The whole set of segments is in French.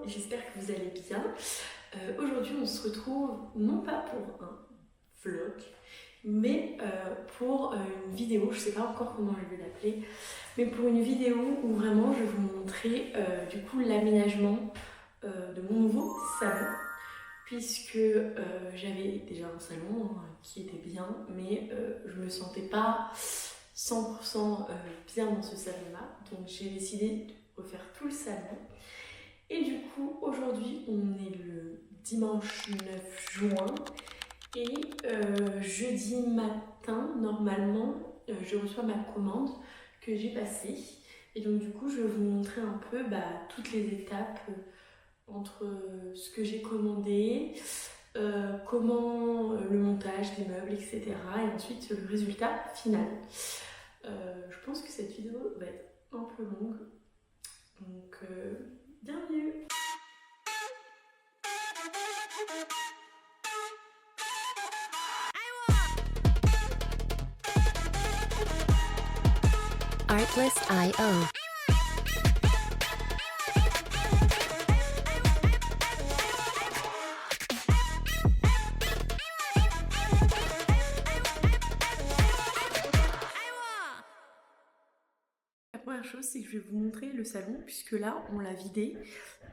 j'espère que vous allez bien. Aujourd'hui on se retrouve non pas pour un vlog, mais pour une vidéo, je sais pas encore comment je vais l'appeler, mais pour une vidéo où vraiment je vais vous montrer du coup l'aménagement de mon nouveau salon, puisque j'avais déjà un salon qui était bien, mais je me sentais pas 100% bien dans ce salon-là, donc j'ai décidé de refaire tout le salon. Et du coup, aujourd'hui, on est le dimanche 9 juin et jeudi matin, normalement, je reçois ma commande que j'ai passée. Et donc, du coup, je vais vous montrer un peu toutes les étapes entre ce que j'ai commandé, comment le montage des meubles, etc. Et ensuite, le résultat final. Je pense que cette vidéo va être un peu longue. Donc, bienvenue! Artlist.io. La première chose, c'est que je vais vous montrer le salon, puisque là, on l'a vidé.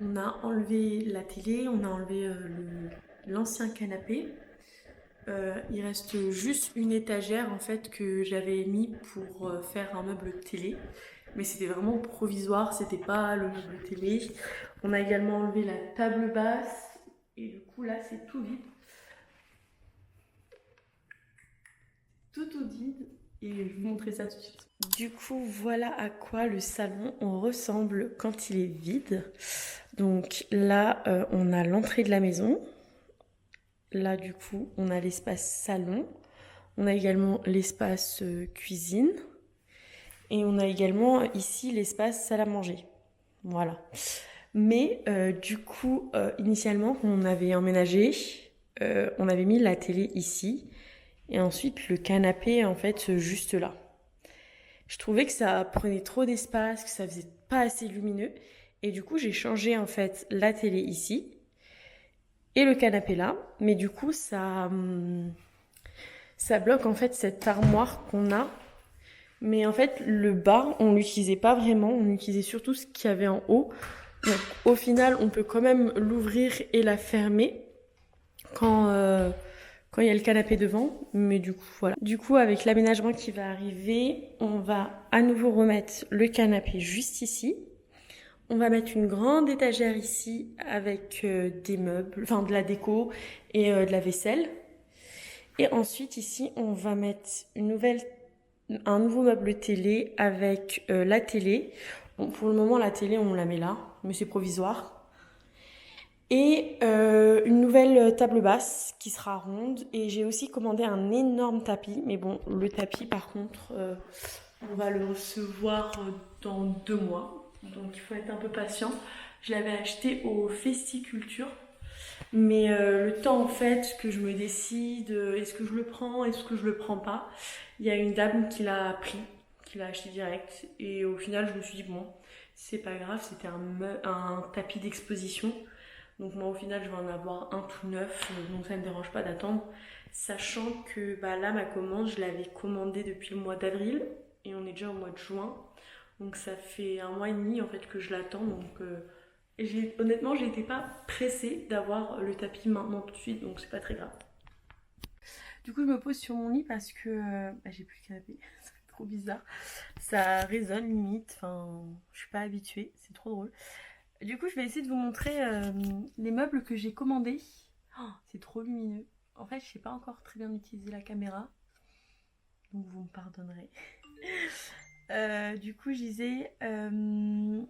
On a enlevé la télé, on a enlevé l'ancien canapé. Il reste juste une étagère en fait que j'avais mis pour faire un meuble télé. Mais c'était vraiment provisoire, c'était pas le meuble télé. On a également enlevé la table basse. Et du coup, là, c'est tout vide. Tout vide. Et je vais vous montrer ça tout de suite. Du coup, voilà à quoi le salon ressemble quand il est vide. Donc là, on a l'entrée de la maison. Là, du coup, on a l'espace salon. On a également l'espace cuisine. Et on a également ici l'espace salle à manger. Voilà. Mais du coup, initialement, quand on avait emménagé, on avait mis la télé ici. Et ensuite, le canapé, en fait, juste là. Je trouvais que ça prenait trop d'espace, que ça faisait pas assez lumineux. Et du coup, j'ai changé en fait la télé ici et le canapé là. Mais du coup, ça bloque en fait cette armoire qu'on a. Mais en fait, le bas, on l'utilisait pas vraiment. On utilisait surtout ce qu'il y avait en haut. Donc, au final, on peut quand même l'ouvrir et la fermer quand il y a le canapé devant, mais du coup voilà. Du coup avec l'aménagement qui va arriver, on va à nouveau remettre le canapé juste ici. On va mettre une grande étagère ici avec des meubles, enfin de la déco et de la vaisselle. Et ensuite ici on va mettre un nouveau meuble télé avec la télé. Bon, pour le moment la télé on la met là, mais c'est provisoire. Et une nouvelle table basse qui sera ronde. Et j'ai aussi commandé un énorme tapis. Mais bon, le tapis par contre, on va le recevoir dans 2 mois. Donc il faut être un peu patient. Je l'avais acheté au Festiculture. Mais le temps en fait que je me décide, est-ce que je le prends, est-ce que je le prends pas, il y a une dame qui l'a pris, qui l'a acheté direct. Et au final je me suis dit bon, c'est pas grave, c'était un tapis d'exposition. Donc moi au final je vais en avoir un tout neuf, donc ça ne me dérange pas d'attendre. Sachant que là ma commande je l'avais commandée depuis le mois d'avril et on est déjà au mois de juin. Donc ça fait 1 mois et demi en fait que je l'attends. Donc honnêtement j'étais pas pressée d'avoir le tapis maintenant tout de suite, donc c'est pas très grave. Du coup je me pose sur mon lit parce que j'ai plus le canapé, c'est trop bizarre. Ça résonne limite, enfin je suis pas habituée, c'est trop drôle. Du coup, je vais essayer de vous montrer les meubles que j'ai commandés. Oh, c'est trop lumineux. En fait, je sais pas encore très bien utiliser la caméra. Donc, vous me pardonnerez. Du coup, je disais que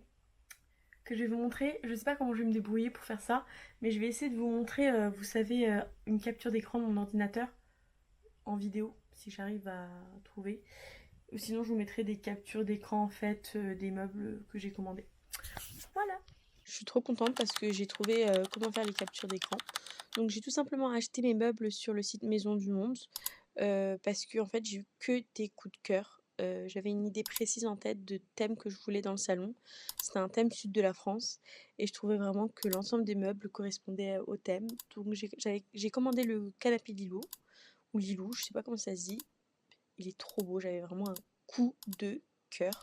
je vais vous montrer. Je sais pas comment je vais me débrouiller pour faire ça. Mais je vais essayer de vous montrer, vous savez, une capture d'écran de mon ordinateur en vidéo. Si j'arrive à trouver. Ou sinon, je vous mettrai des captures d'écran en fait des meubles que j'ai commandés. Voilà. Je suis trop contente parce que j'ai trouvé comment faire les captures d'écran. Donc j'ai tout simplement acheté mes meubles sur le site Maison du Monde parce que en fait j'ai eu que des coups de cœur. j'avais une idée précise en tête de thème que je voulais dans le salon. C'était un thème sud de la France et je trouvais vraiment que l'ensemble des meubles correspondait au thème. Donc j'ai commandé le canapé Lilo, ou Lilou, je sais pas comment ça se dit. Il est trop beau, j'avais vraiment un coup de cœur.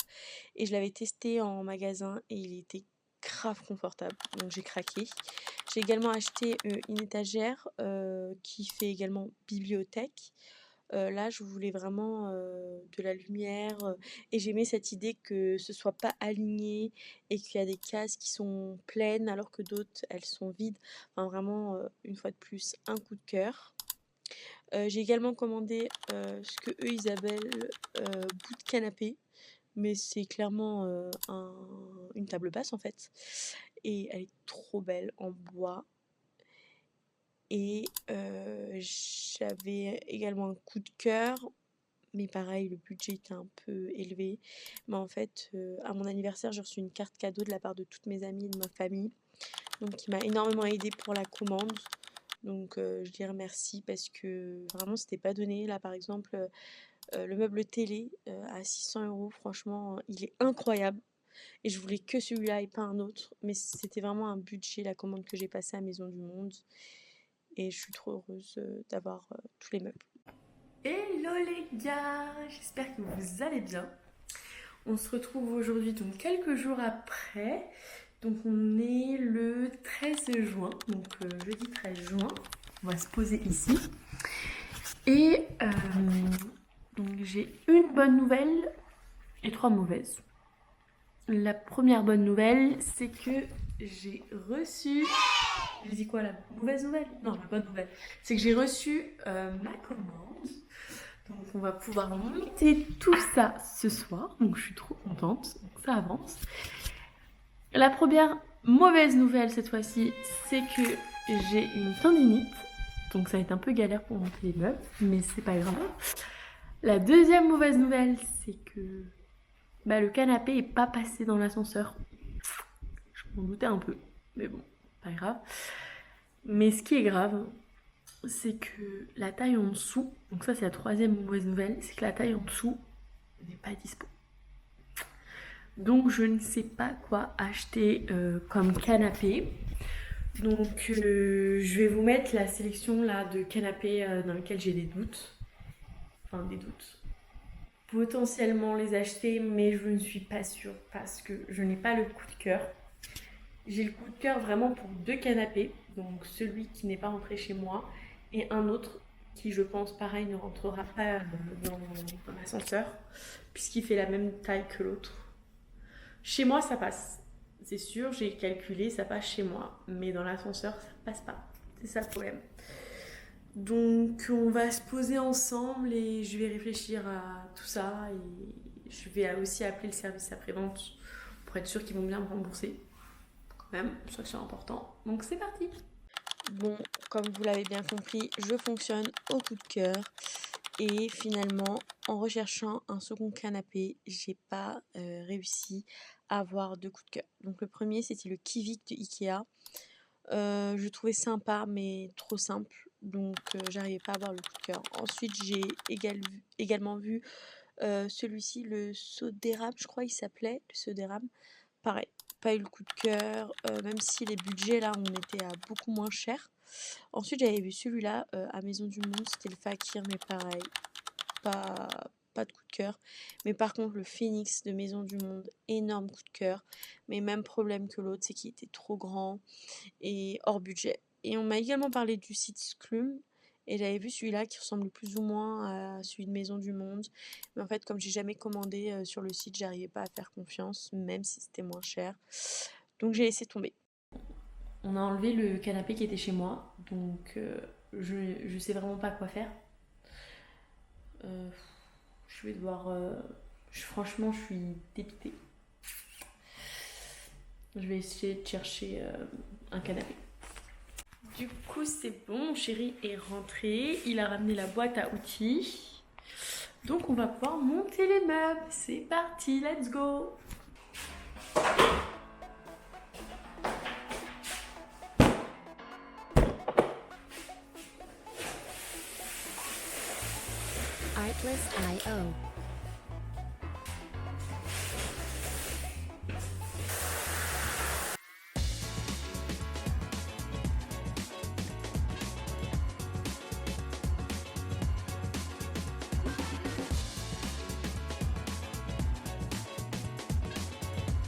Et je l'avais testé en magasin et il était grave confortable, donc j'ai craqué. J'ai également acheté une étagère qui fait également bibliothèque. Là, je voulais vraiment de la lumière et j'aimais cette idée que ce soit pas aligné et qu'il y a des cases qui sont pleines alors que d'autres, elles sont vides. Enfin, vraiment, une fois de plus, un coup de cœur. J'ai également commandé ce que eux ils appellent bout de canapé, mais c'est clairement une table basse en fait. Et elle est trop belle en bois. Et j'avais également un coup de cœur, mais pareil, le budget était un peu élevé. Mais en fait, à mon anniversaire, j'ai reçu une carte cadeau de la part de toutes mes amies et de ma famille, donc qui m'a énormément aidée pour la commande. Donc je les remercie parce que vraiment c'était pas donné. Là par exemple, le meuble télé à 600 €, franchement, il est incroyable. Et je voulais que celui-là et pas un autre. Mais c'était vraiment un budget, la commande que j'ai passée à Maison du Monde. Et je suis trop heureuse d'avoir tous les meubles. Hello les gars, j'espère que vous allez bien. On se retrouve aujourd'hui donc quelques jours après. Donc on est le 13 juin, donc jeudi 13 juin. On va se poser ici. Et donc j'ai une bonne nouvelle et 3 mauvaises. La première bonne nouvelle, c'est que j'ai reçu... J'ai dit quoi, la mauvaise nouvelle? Non, la bonne nouvelle. C'est que j'ai reçu ma commande. Donc on va pouvoir monter tout ça ce soir. Donc je suis trop contente. Donc ça avance. La première mauvaise nouvelle cette fois-ci, c'est que j'ai une tendinite. Donc ça va être un peu galère pour monter les meubles, mais c'est pas grave. La deuxième mauvaise nouvelle, c'est que le canapé est pas passé dans l'ascenseur. Je m'en doutais un peu, mais bon, pas grave. Mais ce qui est grave, c'est que la taille en dessous, donc ça c'est la troisième mauvaise nouvelle, c'est que la taille en dessous n'est pas dispo. Donc je ne sais pas quoi acheter comme canapé. Donc je vais vous mettre la sélection là de canapés dans lesquels j'ai des doutes. Enfin des doutes. Potentiellement les acheter, mais je ne suis pas sûre parce que je n'ai pas le coup de cœur. J'ai le coup de cœur vraiment pour 2 canapés, donc celui qui n'est pas rentré chez moi et un autre qui, je pense, pareil, ne rentrera pas dans l'ascenseur puisqu'il fait la même taille que l'autre. Chez moi, ça passe. C'est sûr, j'ai calculé, ça passe chez moi, mais dans l'ascenseur, ça passe pas. C'est ça le problème. Donc on va se poser ensemble et je vais réfléchir à tout ça et je vais aussi appeler le service après-vente pour être sûr qu'ils vont bien me rembourser. Quand même, ça c'est important. Donc c'est parti. Bon, comme vous l'avez bien compris, je fonctionne au coup de cœur et finalement, en recherchant un second canapé, j'ai pas réussi à avoir 2 coups de cœur. Donc le premier, c'était le Kivik de Ikea. Je trouvais sympa mais trop simple, donc j'arrivais pas à avoir le coup de cœur. Ensuite j'ai également vu celui-ci, le saut d'érable, je crois il s'appelait, le saut d'érable. Pareil, pas eu le coup de cœur, même si les budgets là on était à beaucoup moins cher. Ensuite j'avais vu celui-là à Maison du Monde, c'était le Fakir, mais pareil, pas de coup de cœur. Mais par contre le Phoenix de Maison du Monde, énorme coup de cœur, mais même problème que l'autre, c'est qu'il était trop grand et hors budget. Et on m'a également parlé du site Sclum et j'avais vu celui-là qui ressemble plus ou moins à celui de Maison du Monde. Mais en fait, comme j'ai jamais commandé sur le site, j'arrivais pas à faire confiance, même si c'était moins cher. Donc j'ai laissé tomber. On a enlevé le canapé qui était chez moi, donc je sais vraiment pas quoi faire. Je vais devoir... franchement, je suis dépitée. Je vais essayer de chercher un canapé. Du coup, c'est bon, mon chéri est rentré. Il a ramené la boîte à outils. Donc, on va pouvoir monter les meubles. C'est parti, let's go! Artlist.io.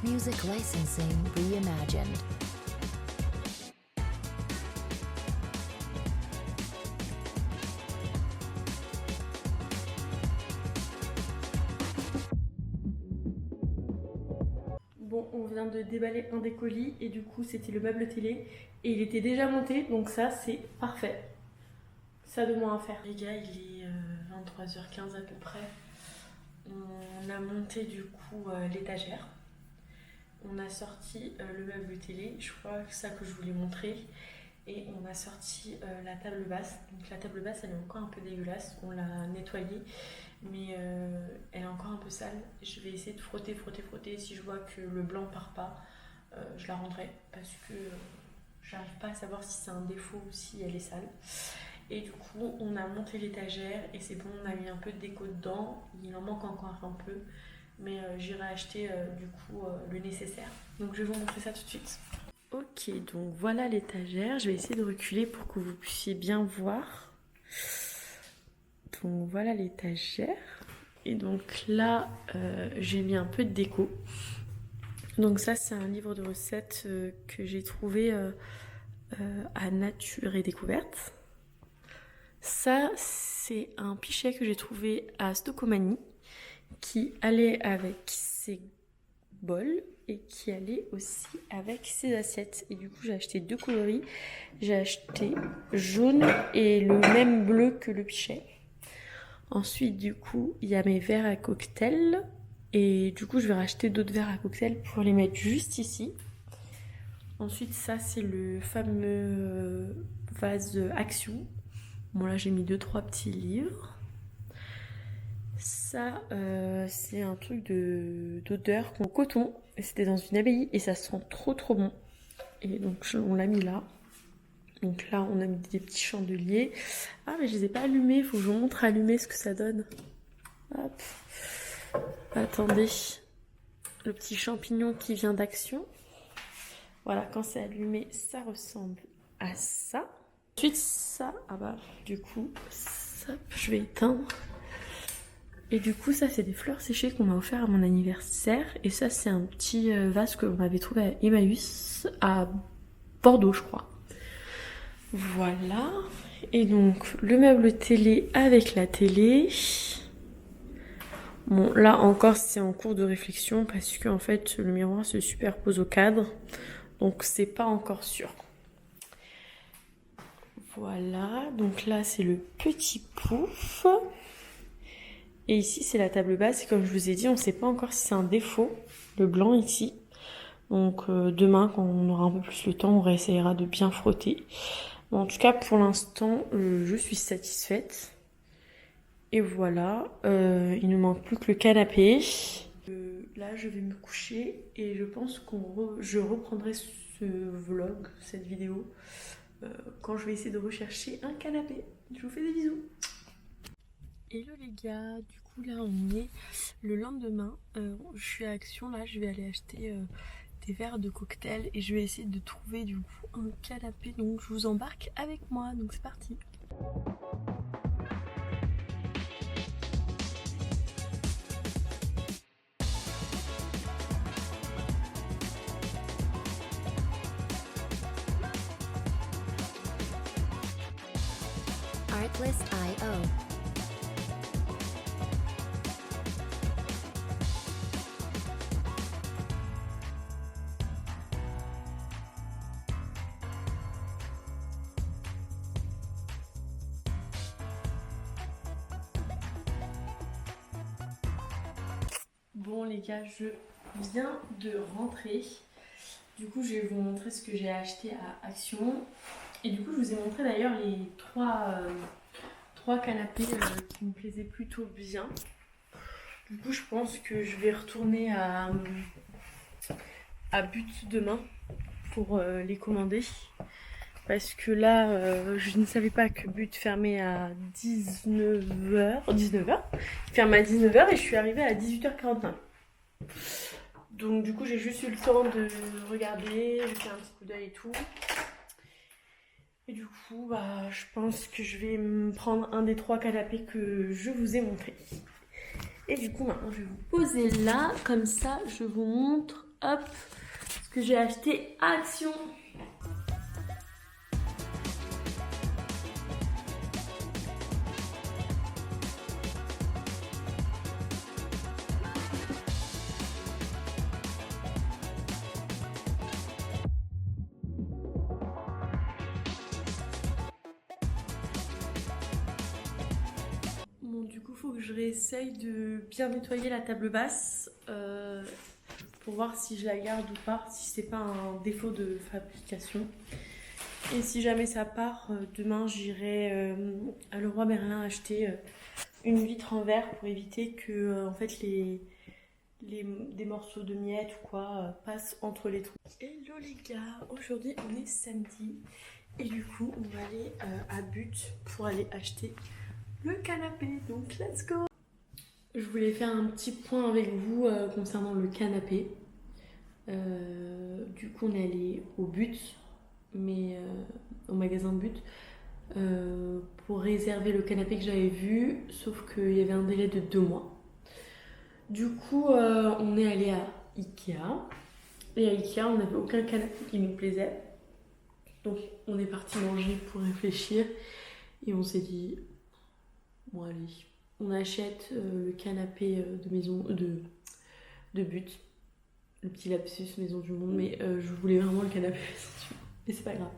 Music licensing reimagined. Bon, on vient de déballer un des colis et du coup c'était le meuble télé et il était déjà monté, donc ça c'est parfait. Ça de moins à faire. Les gars, il est 23h15 à peu près. On a monté du coup l'étagère. On a sorti le meuble télé, je crois que c'est ça que je voulais montrer. Et on a sorti la table basse. Donc la table basse elle est encore un peu dégueulasse, on l'a nettoyée. Mais elle est encore un peu sale. Je vais essayer de frotter. Si je vois que le blanc part pas, je la rendrai parce que j'arrive pas à savoir si c'est un défaut ou si elle est sale. Et du coup, on a monté l'étagère et c'est bon, on a mis un peu de déco dedans. Il en manque encore un peu, mais j'irai acheter du coup le nécessaire. Donc je vais vous montrer ça tout de suite. Ok, donc voilà l'étagère. Je vais essayer de reculer pour que vous puissiez bien voir. Donc voilà l'étagère. Et donc là, j'ai mis un peu de déco. Donc ça, c'est un livre de recettes que j'ai trouvé à Nature et Découverte. Ça, c'est un pichet que j'ai trouvé à Stocomanie qui allait avec ses bols et qui allait aussi avec ses assiettes. Et du coup, j'ai acheté 2 coloris. J'ai acheté jaune et le même bleu que le pichet. Ensuite, du coup, il y a mes verres à cocktail. Et du coup, je vais racheter d'autres verres à cocktail pour les mettre juste ici. Ensuite, ça, c'est le fameux vase Action. Bon, là, j'ai mis 2-3 petits livres. Ça, c'est un truc d'odeur en coton. C'était dans une abbaye et ça sent trop bon. Et donc, on l'a mis là. Donc là, on a mis des petits chandeliers. Ah, mais je les ai pas allumés. Il faut que je vous montre allumer ce que ça donne. Hop. Attendez. Le petit champignon qui vient d'Action. Voilà, quand c'est allumé, ça ressemble à ça. Ensuite, ça, ah bah, du coup, ça, je vais éteindre. Et du coup, ça, c'est des fleurs séchées qu'on m'a offert à mon anniversaire. Et ça, c'est un petit vase que m'avait trouvé à Emmaüs, à Bordeaux, je crois. Voilà. Et donc, le meuble télé avec la télé. Bon, là encore, c'est en cours de réflexion parce qu'en fait, le miroir se superpose au cadre. Donc, c'est pas encore sûr. Voilà. Donc là, c'est le petit pouf. Et ici, c'est la table basse. Et comme je vous ai dit, on ne sait pas encore si c'est un défaut, le blanc ici. Donc demain, quand on aura un peu plus le temps, on réessayera de bien frotter. Bon, en tout cas, pour l'instant, je suis satisfaite. Et voilà, il ne manque plus que le canapé. Là, je vais me coucher et je pense que je reprendrai ce vlog, cette vidéo, quand je vais essayer de rechercher un canapé. Je vous fais des bisous. Hello les gars, du coup là on est le lendemain, je suis à Action, là je vais aller acheter des verres de cocktail et je vais essayer de trouver du coup un canapé, donc je vous embarque avec moi, donc c'est parti. Artlist.io. Bon les gars, je viens de rentrer. Du coup, je vais vous montrer ce que j'ai acheté à Action. Et du coup, je vous ai montré d'ailleurs les trois canapés qui me plaisaient plutôt bien. Du coup, je pense que je vais retourner à But demain pour les commander. Parce que là, je ne savais pas que But fermait à 19h. Il ferme à 19h et je suis arrivée à 18h45. Donc du coup, j'ai juste eu le temps de regarder, j'ai fait un petit coup d'œil et tout. Et du coup, bah, je pense que je vais me prendre un des 3 canapés que je vous ai montré. Et du coup, maintenant, je vais vous poser là. Comme ça, je vous montre Hop, ce que j'ai acheté à Action. Bon, du coup, faut que je réessaye de bien nettoyer la table basse pour voir si je la garde ou pas, si c'est pas un défaut de fabrication. Et si jamais ça part, demain j'irai à Leroy Merlin acheter une vitre en verre pour éviter que en fait des morceaux de miettes ou quoi passent entre les trous. Hello les gars, aujourd'hui on est samedi et du coup on va aller à But pour aller acheter le canapé, donc let's go. Je voulais faire un petit point avec vous concernant le canapé. Du coup on est allé au But, mais au magasin But pour réserver le canapé que j'avais vu, sauf qu'il y avait un délai de 2 mois. Du coup on est allé à Ikea, et à Ikea on n'avait aucun canapé qui nous plaisait, donc on est parti manger pour réfléchir et on s'est dit bon allez, on achète le canapé de maison de But, le petit lapsus maison du monde, mais je voulais vraiment le canapé maison du monde, mais c'est pas grave.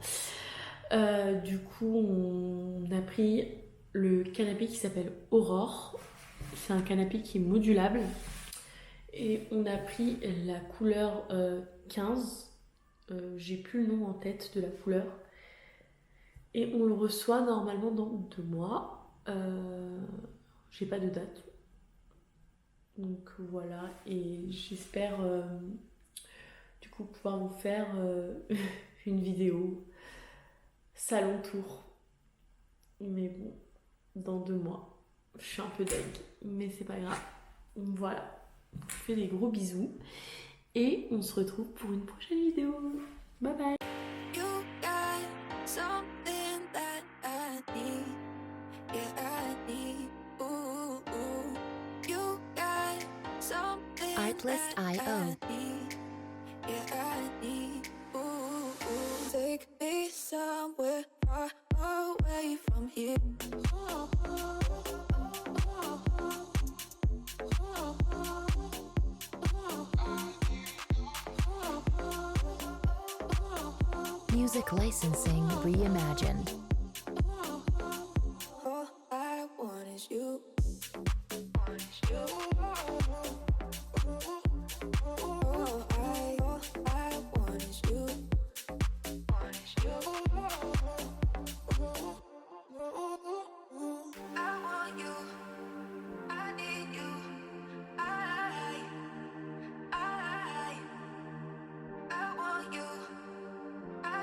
Du coup on a pris le canapé qui s'appelle Aurore. C'est un canapé qui est modulable et on a pris la couleur 15. J'ai plus le nom en tête de la couleur et on le reçoit normalement dans 2 mois. J'ai pas de date, donc voilà, et j'espère du coup pouvoir vous faire une vidéo salon tour, mais bon, dans 2 mois. Je suis un peu deg, mais c'est pas grave. Voilà, je vous fais des gros bisous et on se retrouve pour une prochaine vidéo. Bye bye. You got something that I need. Yeah, I need. Ooh, ooh. You got something Artlist that IO. I need. Yeah, I need. Ooh, ooh. Take me somewhere far away from here. Music licensing reimagined. All I want is you. All I want is you. I want you. I need you. I want you.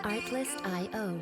Artlist IO.